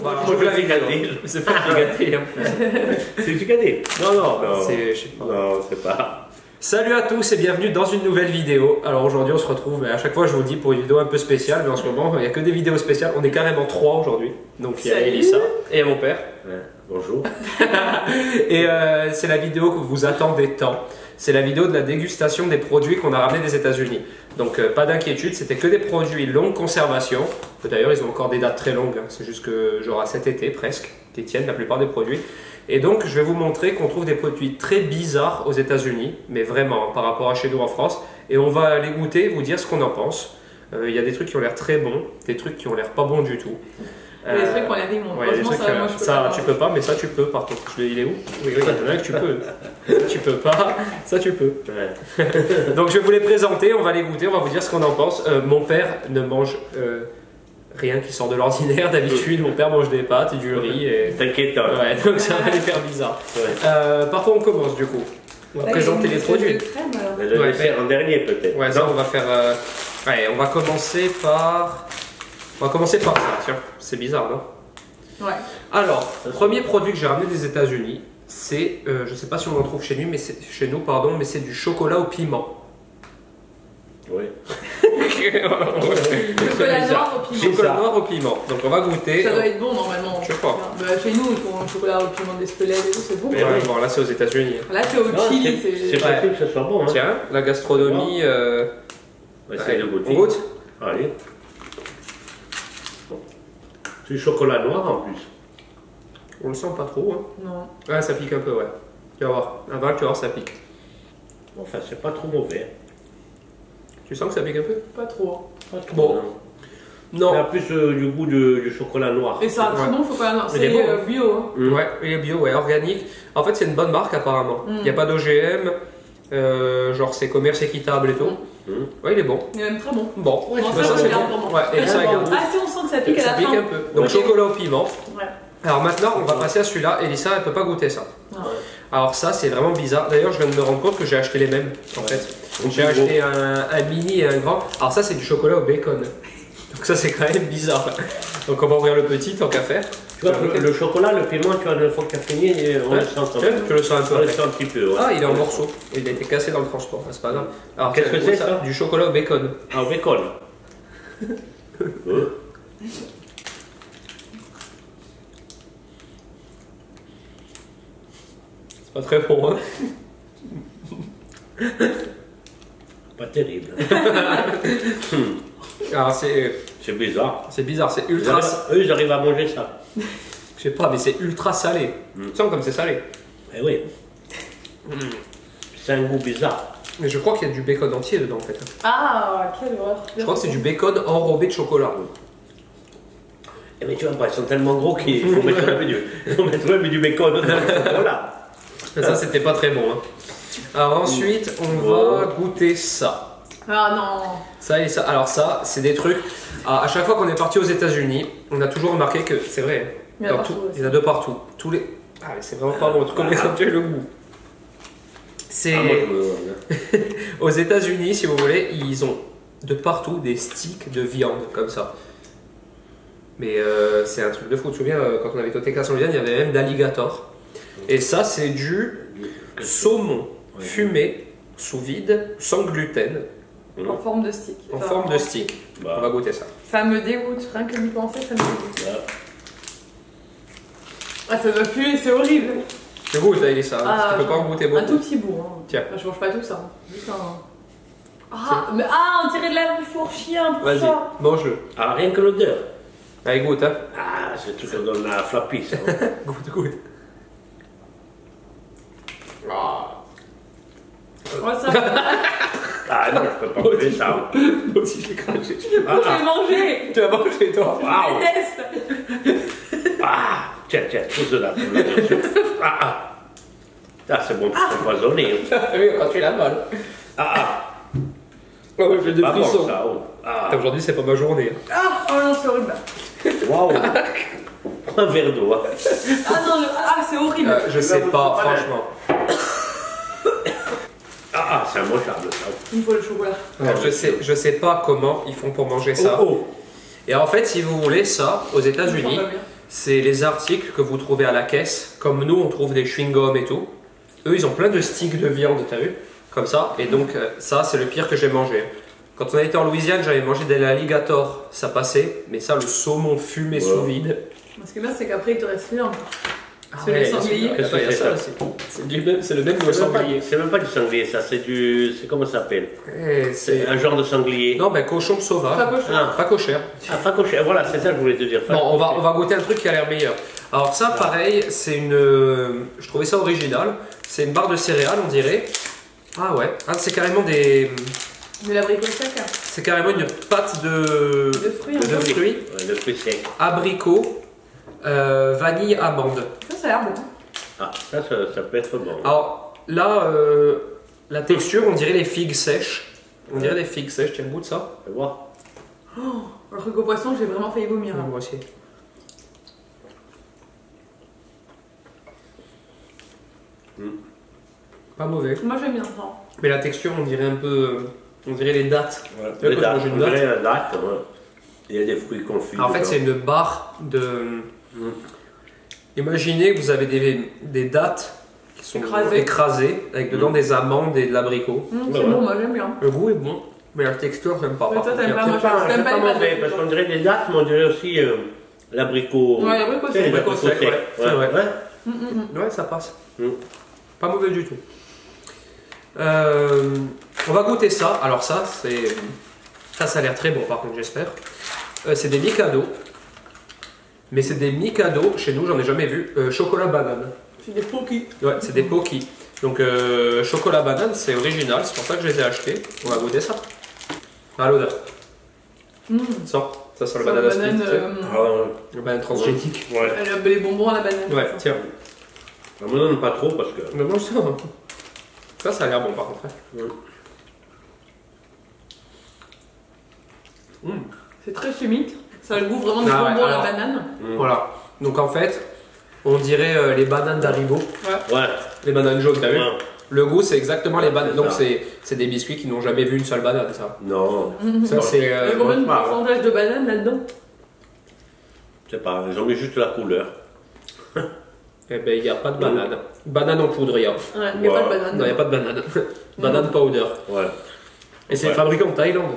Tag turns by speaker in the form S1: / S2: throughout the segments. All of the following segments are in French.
S1: Voilà, je vous l'avais gâté. C'est pas gâté en plus.
S2: C'est gâté. Non, non, non.
S1: C'est, je sais pas.
S2: Non, c'est pas.
S1: Salut à tous et bienvenue dans une nouvelle vidéo. Alors aujourd'hui on se retrouve, à chaque fois je vous le dis, pour une vidéo un peu spéciale, mais en ce moment il n'y a que des vidéos spéciales. On est carrément 3 aujourd'hui. Donc il y a Elissa et mon père.
S2: Ouais, bonjour.
S1: Et c'est la vidéo que vous attendez tant. C'est la vidéo de la dégustation des produits qu'on a ramenés des États-Unis. Donc pas d'inquiétude, c'était que des produits longue conservation. D'ailleurs ils ont encore des dates très longues, hein. C'est juste que genre à cet été presque, qui tiennent la plupart des produits. Et donc je vais vous montrer qu'on trouve des produits très bizarres aux États-Unis, mais vraiment par rapport à chez nous en France. Et on va les goûter, vous dire ce qu'on en pense. Il y a des trucs qui ont l'air très bons, des trucs qui ont l'air pas bons du tout.
S3: Les trucs qu'on a dit, bon,
S1: ouais,
S3: franchement, ça, moi, je peux
S1: ça
S3: pas.
S1: tu peux pas, mais ça tu peux par contre. Il est où? Oui, il y en a que tu peux. Ça, tu peux pas, ça tu peux.
S2: Ouais.
S1: Donc je vais vous les présenter, on va les goûter, on va vous dire ce qu'on en pense. Mon père ne mange rien qui sort de l'ordinaire d'habitude. Mon père mange des pâtes et du riz. Et...
S2: T'inquiète. Hein.
S1: Ouais, donc ça va les faire bizarre.
S2: Ouais.
S1: Par contre on commence du coup. On va présenter les produits.
S2: Je vais le faire en dernier peut-être.
S1: Ouais, ça on va faire. Ouais, on va commencer par. On va commencer par ça, tiens, c'est bizarre, non?
S3: Ouais.
S1: Alors, le premier produit que j'ai ramené des États-Unis, c'est, je sais pas si on en trouve chez nous, mais c'est du chocolat au piment.
S2: Oui.
S3: Chocolat noir au piment.
S1: Chocolat noir au piment. Donc on va goûter.
S3: Ça doit être bon normalement.
S1: Je sais pas.
S3: Bah, chez nous, ils font un chocolat au piment d'Espelette et tout, c'est bon.
S1: Mais ouais, bon, là c'est aux États-Unis.
S3: Là, c'est au chili.
S2: C'est possible que ce soit bon. Hein.
S1: Tiens, la gastronomie.
S2: On va essayer de goûter.
S1: On goûte?
S2: Allez. C'est du chocolat noir en plus.
S1: On le sent pas trop, hein?
S3: Non.
S1: Ouais, ça pique un peu, ouais. Tu vas voir. Avant, tu vas voir, ça pique.
S2: Enfin, c'est pas trop mauvais.
S1: Tu sens que ça pique un peu?
S3: Pas trop.
S2: Pas trop.
S1: Bon.
S2: Non.
S1: Non.
S2: Il a plus du goût du chocolat noir.
S3: Et ça a très
S1: Ouais.
S3: bon chocolat noir.
S1: Il est
S3: C'est
S1: bon, hein.
S3: bio. Hein.
S2: Mm.
S1: Ouais, il est bio, ouais, organique. En fait, c'est une bonne marque apparemment. Il n'y a pas d'OGM, genre c'est commerce équitable et tout. Ouais, il est bon.
S3: Il est même très bon.
S1: Bon,
S3: Ouais,
S1: bah,
S3: ça,
S1: c'est
S3: regarde
S1: bon.
S3: pour
S1: Ouais,
S3: moi.
S1: et ça regarde.
S3: Ah, si on sent que ça pique à
S1: Ça
S3: la
S1: pique
S3: fin.
S1: un peu. Donc
S2: Ouais.
S1: chocolat au piment.
S3: Ouais.
S1: Alors maintenant, on va passer à celui-là. Elissa, elle peut pas goûter ça.
S3: Ouais.
S1: Alors ça, c'est vraiment bizarre. D'ailleurs, je viens de me rendre compte que j'ai acheté les mêmes en fait. J'ai acheté un mini et un grand. Alors ça, c'est du chocolat au bacon. Donc ça, c'est quand même bizarre. Donc on va ouvrir le petit tant qu'à faire.
S2: Tu vois, le chocolat, le piment, tu vois, une fois qu'il a fini, on le sent un peu.
S1: Tu le sens un peu.
S2: On le
S1: après.
S2: sent un petit peu. Ouais.
S1: Ah, il est en morceaux. Il a été cassé dans le transport. C'est pas grave. Alors
S2: Qu'est-ce que c'est, ça?
S1: Du chocolat au bacon.
S2: Ah, au bacon.
S1: C'est pas très bon, hein?
S2: Pas terrible.
S1: Alors
S2: C'est bizarre.
S1: c'est bizarre, c'est ultra.
S2: Eux, ils arrivent à manger ça.
S1: Je sais pas, mais c'est ultra salé. Tu sens comme c'est salé.
S2: Eh oui. C'est un goût bizarre.
S1: Mais je crois qu'il y a du bacon entier dedans en fait.
S3: Ah, quelle horreur.
S1: Je crois que c'est du bacon enrobé de chocolat.
S2: Eh mais tu vois pas, ils sont tellement gros qu'il faut mettre même du bacon dedans. Voilà.
S1: Ça, c'était pas très bon. Hein. Alors ensuite, on va goûter ça.
S3: Ah non.
S1: Ça et ça. Alors ça, c'est des trucs. À chaque fois qu'on est parti aux États-Unis, on a toujours remarqué que c'est vrai.
S3: Il y en a
S1: Dans
S3: partout aussi.
S1: il y en a de partout. Tous les. Ah mais c'est vraiment pas bon. Tout comme les objets, le goût. C'est
S2: Ah, moi, je me-
S1: aux États-Unis, si vous voulez, ils ont de partout des sticks de viande comme ça. Mais c'est un truc de fou. Tu te souviens quand on avait été au Texas, il y avait même d'alligator. Et ça, c'est du saumon fumé sous vide, sans gluten,
S3: En forme de stick.
S1: en forme de stick.
S2: Bah.
S1: On va goûter ça.
S3: Ça me dégoûte. Rien que d'y penser, ça me dégoûte.
S2: Voilà.
S3: Ah, ça doit puer, c'est horrible.
S1: Je goûte, Elissa.
S3: Ah,
S1: Tu peux pas en goûter beaucoup.
S3: Un tout petit bout. Hein.
S1: Tiens.
S3: Enfin, je mange pas tout ça. Hein. Juste un. Ah, on dirait de la fourchien pour
S1: Vas-y,
S3: ça.
S1: mange-le.
S2: Ah, rien que l'odeur.
S1: Allez, goûte, hein.
S2: Ah, c'est tout ça donne la flappie, ça.
S1: Goûte, goûte.
S3: Ouais, ça.
S2: Ah non, je peux pas manger ça.
S1: Moi aussi, je l'ai craché.
S3: Je vais manger.
S1: Tu vas manger, toi.
S2: Waouh.
S3: Je déteste.
S2: Ah, tiens, tout cela. Ah, c'est bon, c'est empoisonné.
S1: Oui, quand tu l'avales.
S2: Ah,
S1: Oh, moi, j'ai des
S2: pas bon
S1: frissons.
S2: ça. Oh. Ah,
S1: Aujourd'hui, c'est pas ma journée.
S3: Ah, oh non, c'est horrible.
S2: waouh. Un verre d'eau. Hein.
S3: Ah non, c'est horrible.
S1: Je sais pas, franchement.
S2: Ah, Ah, c'est immangeable ça.
S3: Il faut le chocolat.
S1: Alors, je sais pas comment ils font pour manger ça.
S2: Oh,
S1: Et en fait, si vous voulez ça, aux États-Unis,
S3: Ça va bien.
S1: c'est les articles que vous trouvez à la caisse. Comme nous, on trouve des chewing-gums et tout. Eux, ils ont plein de sticks de viande, t'as vu? Comme ça. Et donc, ça, c'est le pire que j'ai mangé. Quand on a été en Louisiane, j'avais mangé de l'alligator. Ça passait. Mais ça, le saumon fumé sous vide.
S3: Ce qui est bien, c'est qu'après, il te reste rien.
S1: Ah
S3: C'est les sangliers.
S2: Qu'est-ce que
S1: il y a
S2: c'est
S1: ça
S2: ça
S1: aussi. C'est le même que le sanglier.
S2: C'est même pas du sanglier, ça, c'est du. C'est comment ça s'appelle?
S1: Eh,
S2: C'est un genre de sanglier.
S1: Non, ben cochon sauvage.
S3: Pas cochon.
S2: Ah,
S1: Pas cochère.
S2: facochère, voilà, c'est ça que je voulais te dire.
S1: Bon, on va goûter un truc qui a l'air meilleur. Alors ça, pareil, c'est une... je trouvais ça original. C'est une barre de céréales, on dirait. Ah ouais. Ah, c'est carrément des...
S3: De l'abricot sec.
S1: C'est carrément une pâte de...
S3: De fruits.
S1: de fruits.
S2: Ouais, le fruit sec.
S1: Abricot, vanille, amande.
S3: Ça a l'air bon.
S2: Ah, ça peut être bon.
S1: Alors là, la texture, on dirait les figues sèches. On dirait des figues sèches. Tiens, goûte ça.
S2: Tu vois?
S3: Le truc au poisson, j'ai vraiment failli vomir.
S1: Moi aussi. Pas mauvais.
S3: Moi, j'aime bien ça.
S1: Mais la texture, on dirait un peu... On dirait les dattes.
S2: Ouais,
S1: Tu vois, quand je mange une date.
S2: la date, ouais. Il y a des fruits confits.
S1: En fait,
S2: dedans.
S1: c'est une barre de... Imaginez que vous avez des dattes qui sont écrasées avec dedans des amandes et de l'abricot.
S3: C'est
S2: Ouais.
S3: bon, moi, j'aime bien.
S1: Le goût est bon, mais la texture, j'aime pas.
S3: Mais
S1: Par
S3: toi,
S1: contre,
S3: t'aimes
S1: il y a
S3: pas, moi,
S1: peut-être
S3: j'aime
S2: C'est
S3: pas
S2: pas
S3: les
S2: mauvais,
S3: dates.
S2: parce qu'on dirait des dates, mais on dirait aussi l'abricot.
S3: Ouais, l'abricot
S2: Tu sais,
S3: sec.
S2: l'abricot sec.
S1: ouais.
S2: Ouais,
S1: C'est vrai.
S2: ouais.
S1: Ouais, ça passe.
S2: Mm.
S1: Pas mauvais du tout. On va goûter ça. Alors ça, c'est... Ça a l'air très bon par contre, j'espère. C'est des Mikado. Mais c'est des Mikado, chez nous, j'en ai jamais vu. Chocolat banane.
S3: C'est des pokis.
S1: Ouais, c'est des Poki. Donc chocolat banane, c'est original, c'est pour ça que je les ai achetés. On va goûter ça. Ah, l'odeur. Ça sent le banane split, tu sais.
S2: Ah, ouais.
S1: Le banane transgénique.
S2: Ouais.
S3: Les bonbons à la banane.
S1: Ouais, tiens.
S2: On me donne pas trop parce que.
S1: Mais mange ça. Ça a l'air bon par contre.
S3: C'est très chimique. Ça a le goût vraiment des
S1: Ah ouais,
S3: bonbons à la
S1: alors.
S3: banane.
S1: Voilà. Donc en fait, on dirait les bananes d'Haribo.
S2: Ouais.
S1: Les bananes jaunes, t'as vu?
S2: Ouais.
S1: Le goût, c'est exactement les bananes.
S2: C'est
S1: Donc
S2: ça.
S1: c'est des biscuits qui n'ont jamais vu une seule banane, ça.
S2: Non.
S1: Ça, c'est.
S3: Il y a combien de
S2: pas,
S3: pourcentage de banane là-dedans?
S2: Je sais pas, ils ont mis juste la couleur.
S1: Eh ben, il n'y a pas de banane. Banane en poudre, il y a.
S3: Ouais, il n'y a pas de
S2: Ouais.
S3: banane.
S1: Non, il n'y a pas de banane. Banane powder.
S2: Ouais.
S1: Et c'est
S2: Ouais.
S1: fabriqué en Thaïlande.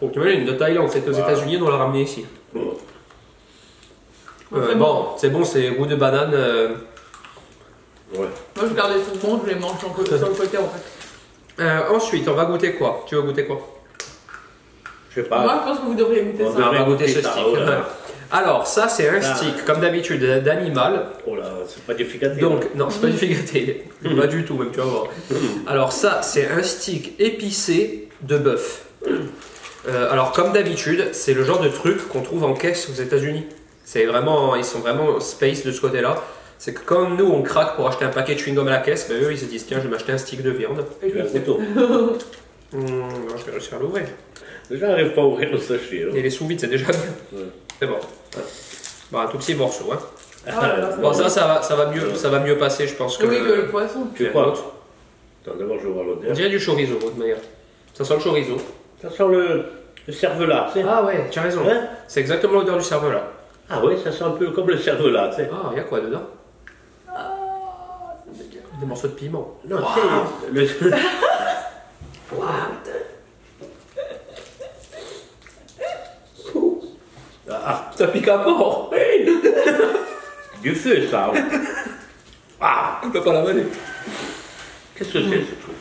S1: Donc tu imagines, de Thaïlande, c'est aux
S2: Wow.
S1: États-Unis, on l'a ramené ici.
S3: Très
S1: Bon, c'est bon, c'est goût de banane.
S2: Ouais.
S3: Moi, je garde les bonbons, je les mange sur le côté en fait.
S1: Ensuite, on va goûter quoi? Tu vas goûter quoi?
S2: Je sais pas.
S3: Moi, je pense que vous devriez goûter
S2: On
S3: ça.
S2: devrait
S1: va goûter
S2: goûter
S1: ce
S2: ça,
S1: stick.
S2: oh là là.
S1: Alors, ça, c'est un
S2: Ah.
S1: stick, comme d'habitude, d'animal.
S2: Oh là, c'est pas du fricaté.
S1: Donc, non, c'est pas du figaté. Pas du tout, même, tu vas voir. Alors, ça, c'est un stick épicé de bœuf. Alors, comme d'habitude, c'est le genre de truc qu'on trouve en caisse aux États-Unis. C'est vraiment, ils sont vraiment space de ce côté-là. C'est que quand nous, on craque pour acheter un paquet de chewing-gum à la caisse, ben eux, ils se disent tiens, je vais m'acheter un stick de viande.
S2: Tu as un couteau.
S1: Je vais réussir à l'ouvrir.
S2: Déjà, j'arrive pas à ouvrir le sachet. hein.
S1: Et les sous-vide, c'est déjà bien.
S2: Ouais.
S1: C'est bon. Bon, un tout petit morceau. Hein.
S3: Ah, là, là,
S1: Bon, ça va mieux passer, je pense que.
S3: Oui, que le poisson.
S2: Tu sais quoi? Attends, d'abord, je vais voir
S1: On
S2: l'odeur.
S1: dirait du chorizo, de toute manière. Ça sent le chorizo.
S2: Ça sent le cervelas, tu sais.
S1: Ah ouais, tu as raison.
S2: Hein?
S1: C'est exactement l'odeur du cervelas.
S2: Ah ouais, ça sent un peu comme le cervelas, tu sais.
S1: Ah, il y a quoi dedans? Des morceaux de piment.
S2: Non, tu sais, le... Ah,
S1: Ça pique à mort.
S2: du feu, ça. Ah,
S1: On peut pas l'avaler.
S2: qu'est-ce que c'est, ce truc?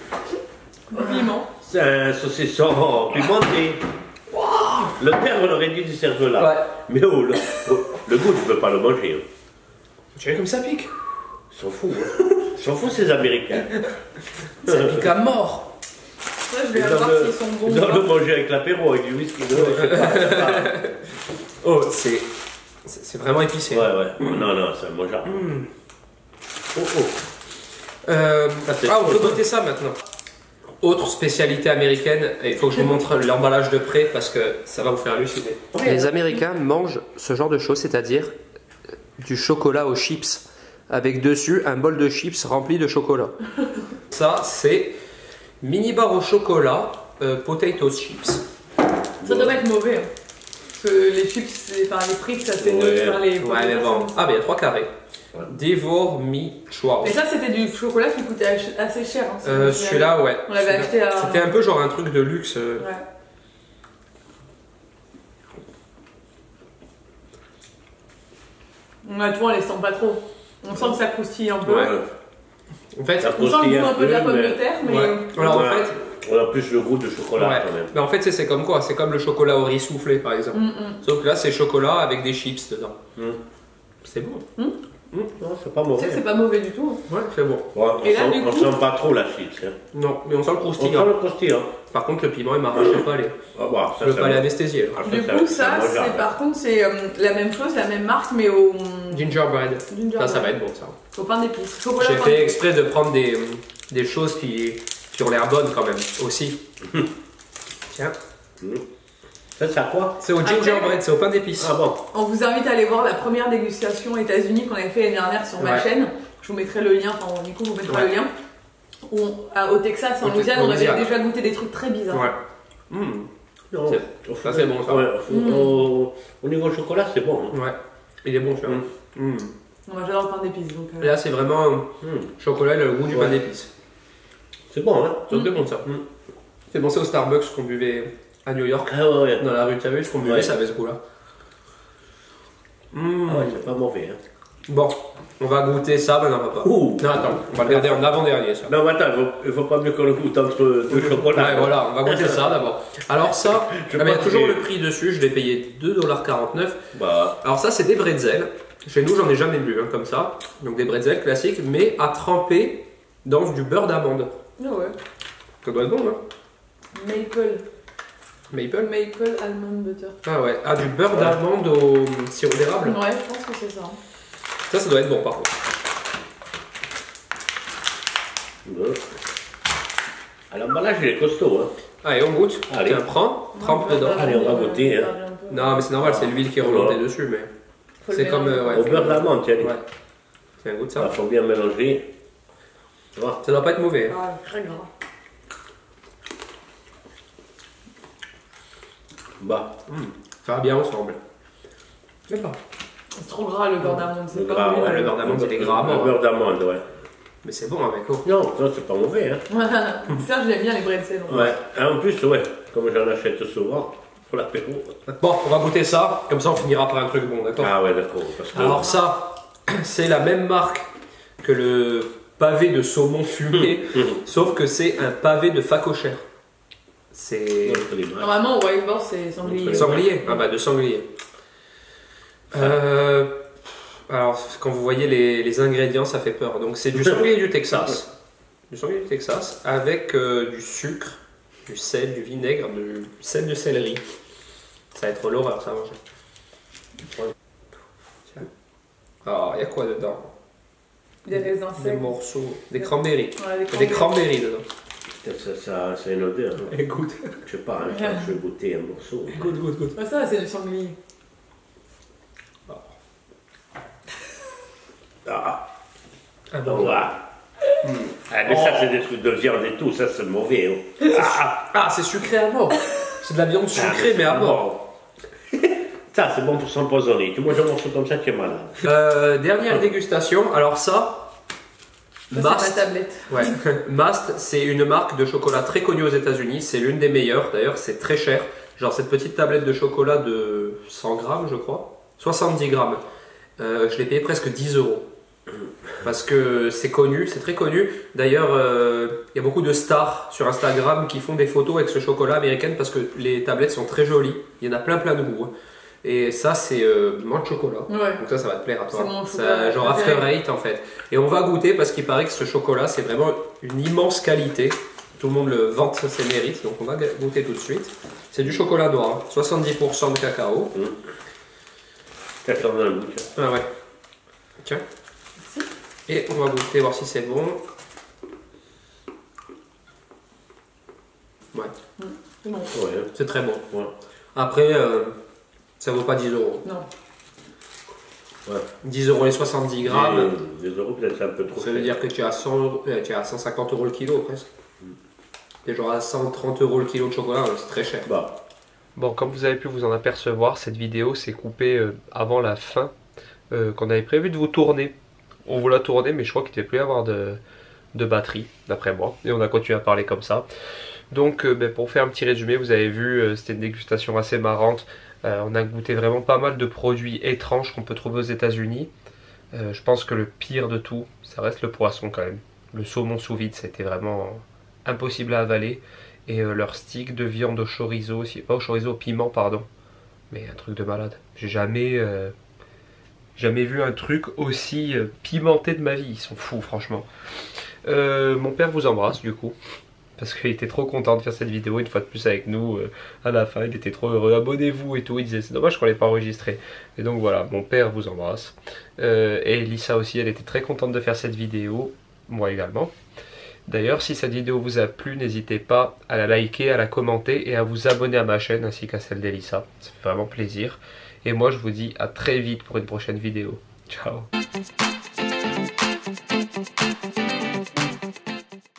S3: Du piment.
S2: C'est un saucisson pimenté. Le terme, on aurait dit du cervelas.
S1: Ouais.
S2: Mais oh, le goût, tu peux pas le manger. hein.
S1: Tu vois comme ça pique?
S2: Ils s'en foutent. Hein. Ils s'en foutent, ces Américains.
S1: Ça pique à mort.
S3: Ça, je vais
S2: Ils
S3: aller voir
S2: doivent
S3: s'ils sont bons.
S2: ils
S3: ou
S2: doivent
S3: pas.
S2: le manger avec l'apéro, avec du whisky. Non, je sais pas.
S1: Oh, c'est vraiment épicé.
S2: Ouais, ouais. Non, non, c'est mangeable. Oh, oh. c'est
S1: On peut
S2: trop
S1: goûter ça maintenant. Autre spécialité américaine, et il faut que je vous montre l'emballage de près parce que ça va vous faire halluciner. Les Américains mangent ce genre de choses, c'est-à-dire du chocolat aux chips, avec dessus un bol de chips rempli de chocolat. Ça, c'est Mini bar au chocolat, potato chips.
S3: Ça doit pas être mauvais. Hein. Parce que les chips, enfin les frites, ça c'est neutre. Faire les
S1: Ouais, mais bon. Ah, ben il y a 3 carrés.
S2: Ouais.
S1: Devour Me Chow.
S3: Et ça, c'était du chocolat qui coûtait assez cher. Hein,
S1: Celui-là, ouais.
S3: On l'avait acheté à.
S1: C'était un peu genre un truc de luxe.
S3: Ouais. Ouais, tu vois, on les sent pas trop. On sent que ça croustille un peu.
S1: Ouais. En fait,
S2: Ça
S3: On sent le goût un peu de la pomme de
S2: mais-
S3: terre, mais.
S1: ouais. Alors en
S2: Ouais.
S1: fait,
S2: On a plus le goût de chocolat
S1: ouais.
S2: quand même.
S1: Mais en fait, c'est comme quoi? C'est comme le chocolat au riz soufflé, par exemple. Sauf que là, c'est chocolat avec des chips dedans. C'est bon.
S2: Non, c'est pas
S3: Tu sais
S2: mauvais.
S3: que c'est pas mauvais du tout.
S1: Ouais, c'est bon.
S2: Ouais,
S3: Et là, du
S2: on
S3: coup-
S2: sent pas trop la chips. Hein.
S1: Non, mais on sent le
S2: On
S1: croustillant.
S2: sent le croustillant.
S1: Par contre, le piment, il m'arrache le palais.
S2: Ah bah, ça,
S1: Le
S2: ça
S1: palais
S2: va.
S1: anesthésié.
S2: Ah,
S3: Du coup, ça,
S2: mangeable.
S3: c'est par contre, c'est la même chose, la même marque, mais au.
S1: Gingerbread.
S3: Gingerbread.
S1: Ça va être bon, ça.
S3: Au pain d'épices. Chocolat
S1: J'ai
S3: pain
S1: fait
S3: d'épices.
S1: exprès de prendre des choses qui ont l'air bonnes quand même, aussi. Tiens.
S2: Ça, c'est à quoi?
S1: C'est au gingerbread, c'est au pain d'épices.
S2: Ah bon?
S3: On vous invite à aller voir la première dégustation aux États-Unis qu'on avait fait l'année dernière sur ma
S1: Ouais.
S3: chaîne. Je vous mettrai le lien, enfin, du coup, vous mettra
S1: Ouais.
S3: le lien. Au Texas, en
S1: Au
S3: Louisiane, on avait
S1: Louisiane.
S3: déjà goûté des trucs très bizarres.
S1: Ouais.
S2: Non,
S1: C'est-
S2: au
S1: ça,
S2: fond-
S1: c'est bon, ça.
S2: Ouais, au niveau chocolat, c'est bon. hein.
S1: Ouais. Il est bon, celui-là.
S2: Mm.
S3: Non, moi, j'adore le pain d'épices. Donc,
S1: Et là, c'est vraiment chocolat et le goût du
S2: Ouais.
S1: pain d'épices.
S2: C'est bon, hein?
S1: C'est très bon, ça. C'est pensé au Starbucks qu'on buvait à New York.
S2: Ah ouais.
S1: Dans la rue, tu as vu ce qu'on buvait,
S2: Ouais.
S1: ça avait ce goût-là.
S2: Ah ouais, c'est pas mauvais. Hein.
S1: Bon, on va goûter ça, mais non, papa.
S2: Ouh.
S1: Non, attends, on va le garder en avant-dernier, ça.
S2: Non, mais attends, il faut pas mieux qu'on le goûte entre deux chocolats.
S1: Ouais, voilà, on va goûter ça d'abord. Alors ça,
S2: Je
S1: il y a
S2: pense
S1: toujours
S2: que-
S1: le prix dessus, je l'ai payé 2,49 $.
S2: Bah,
S1: Alors ça, c'est des bretzels. Chez nous, j'en ai jamais vu, hein, comme ça. Donc des bretzels classiques, mais à tremper dans du beurre d'amande.
S3: Ah ouais.
S1: Ça doit être bon, hein.
S3: Maple.
S1: Maple.
S3: Almond butter.
S1: Ah ouais, ah, du beurre d'amande au sirop d'érable.
S3: Ouais, je pense que c'est ça.
S1: Ça doit être bon, par contre.
S2: à l'emballage, il est costaud. Hein.
S1: Allez, on goûte.
S2: Allez.
S1: Tiens, prends, trempe dedans.
S2: Allez, on va goûter, hein.
S1: Non, mais c'est normal, c'est l'huile qui est remontée dessus, mais
S3: Faut le
S1: c'est comme...
S3: mélanger.
S1: ouais,
S2: Au beurre d'amande, tiens.
S1: ouais. Tiens, goûte
S2: Il
S1: ça.
S2: faut bien mélanger. Tu vois?
S1: Ça doit pas être mauvais. hein.
S3: Ah, très gras.
S2: Bah,
S1: Ça va bien ensemble. Je sais pas.
S3: C'est trop gras le beurre d'amande, c'est
S2: le
S3: pas
S2: gras,
S3: mauvais.
S1: ouais, le beurre d'amande, il est gras à mort,
S2: Le beurre d'amande, ouais.
S1: Mais c'est bon avec eau.
S2: Non, ça, c'est pas mauvais. Hein.
S3: Ça, je l'aime bien les bretzels.
S2: Ouais. Ah, en plus, ouais, comme j'en achète souvent pour l'apéro.
S1: Bon, on va goûter ça, comme ça on finira par un truc bon, d'accord?
S2: Ah ouais, d'accord. Parce que...
S1: Alors ça, c'est la même marque que le pavé de saumon fumé, sauf que c'est un pavé de phacochère. C'est...
S2: Non, je connais pas.
S3: Normalement, au whiteboard, c'est sanglier.
S1: Sanglier? Ah bah de sanglier. Alors quand vous voyez les ingrédients, ça fait peur. Donc c'est du sanglier du Texas. Du sanglier du Texas avec du sucre, du sel, du vinaigre, du sel de céleri. Ça va être l'horreur ça à manger. Tiens. Alors il y a quoi dedans?
S3: Des raisins
S1: Des
S3: secs.
S1: morceaux, des cranberries.
S3: Ouais,
S1: Il y a des cranberries dedans.
S2: Ça a une odeur. Hein.
S1: Écoute,
S2: Je sais pas, hein, je vais goûter un morceau.
S1: goûte.
S3: Ouais, ça, c'est du sanglier.
S2: Ah,
S1: Ah
S2: donc
S1: bon.
S2: voilà. Ah, mais ça, c'est des trucs de viande et tout, ça, c'est mauvais. Hein.
S1: Ah, c'est sucré à mort. C'est de la viande sucrée mais à mort.
S2: Ça, c'est bon pour s'empoisonner. Tu manges un morceau comme ça, tu es malade.
S1: Dernière dégustation. Alors ça,
S3: Ça, c'est
S1: Mast.
S3: ma tablette.
S1: Ouais. Mast, c'est une marque de chocolat très connue aux États-Unis. C'est l'une des meilleures. D'ailleurs, c'est très cher. Genre cette petite tablette de chocolat de 100 grammes, je crois. 70 grammes. Je l'ai payé presque 10 €. Parce que c'est connu, c'est très connu. D'ailleurs, il y a beaucoup de stars sur Instagram qui font des photos avec ce chocolat américain parce que les tablettes sont très jolies. Il y en a plein de goûts. Hein. Et ça, c'est menthe de chocolat.
S3: Ouais.
S1: Donc ça va te plaire à toi.
S3: C'est mon
S1: Ça,
S3: chocolat
S1: genre After
S3: préféré.
S1: Eight en fait. Et on va goûter parce qu'il paraît que ce chocolat, c'est vraiment une immense qualité. Tout le monde le vante ses mérites, donc on va goûter tout de suite. C'est du chocolat noir, 70% de cacao.
S2: Peut-être dans un bout.
S1: Ah ouais. Tiens.
S3: Merci.
S1: Et on va goûter, voir si c'est bon. Ouais,
S3: C'est bon.
S2: Ouais.
S1: c'est très bon.
S2: Ouais.
S1: Après, ça vaut pas 10 €.
S3: Non.
S2: Ouais.
S1: 10 € les 70 grammes.
S2: Des euros, peut-être c'est un peu trop.
S1: Ça veut dire que tu as 100 €, tu as 150 € le kilo presque. T'es genre à 130 € le kilo de chocolat, c'est très cher.
S2: Bah,
S1: Bon, comme vous avez pu vous en apercevoir, cette vidéo s'est coupée avant la fin qu'on avait prévu de vous tourner. On vous l'a tourné, mais je crois qu'il ne devait plus y avoir de batterie, d'après moi. Et on a continué à parler comme ça. Donc, pour faire un petit résumé, vous avez vu, c'était une dégustation assez marrante. On a goûté vraiment pas mal de produits étranges qu'on peut trouver aux États-Unis. Je pense que le pire de tout, ça reste le poisson quand même. Le saumon sous vide, c'était vraiment impossible à avaler. Et leur stick de viande au chorizo aussi, pas au chorizo, au piment, pardon. Mais un truc de malade. J'ai jamais vu un truc aussi pimenté de ma vie. Ils sont fous, franchement. Mon père vous embrasse, du coup. Parce qu'il était trop content de faire cette vidéo une fois de plus avec nous. À la fin, il était trop heureux. Abonnez-vous et tout. Il disait c'est dommage qu'on l'ait pas enregistré. Et donc voilà, mon père vous embrasse. Et Lisa aussi, elle était très contente de faire cette vidéo. Moi également. D'ailleurs, si cette vidéo vous a plu, n'hésitez pas à la liker, à la commenter et à vous abonner à ma chaîne ainsi qu'à celle d'Elissa. Ça fait vraiment plaisir. Et moi, je vous dis à très vite pour une prochaine vidéo. Ciao.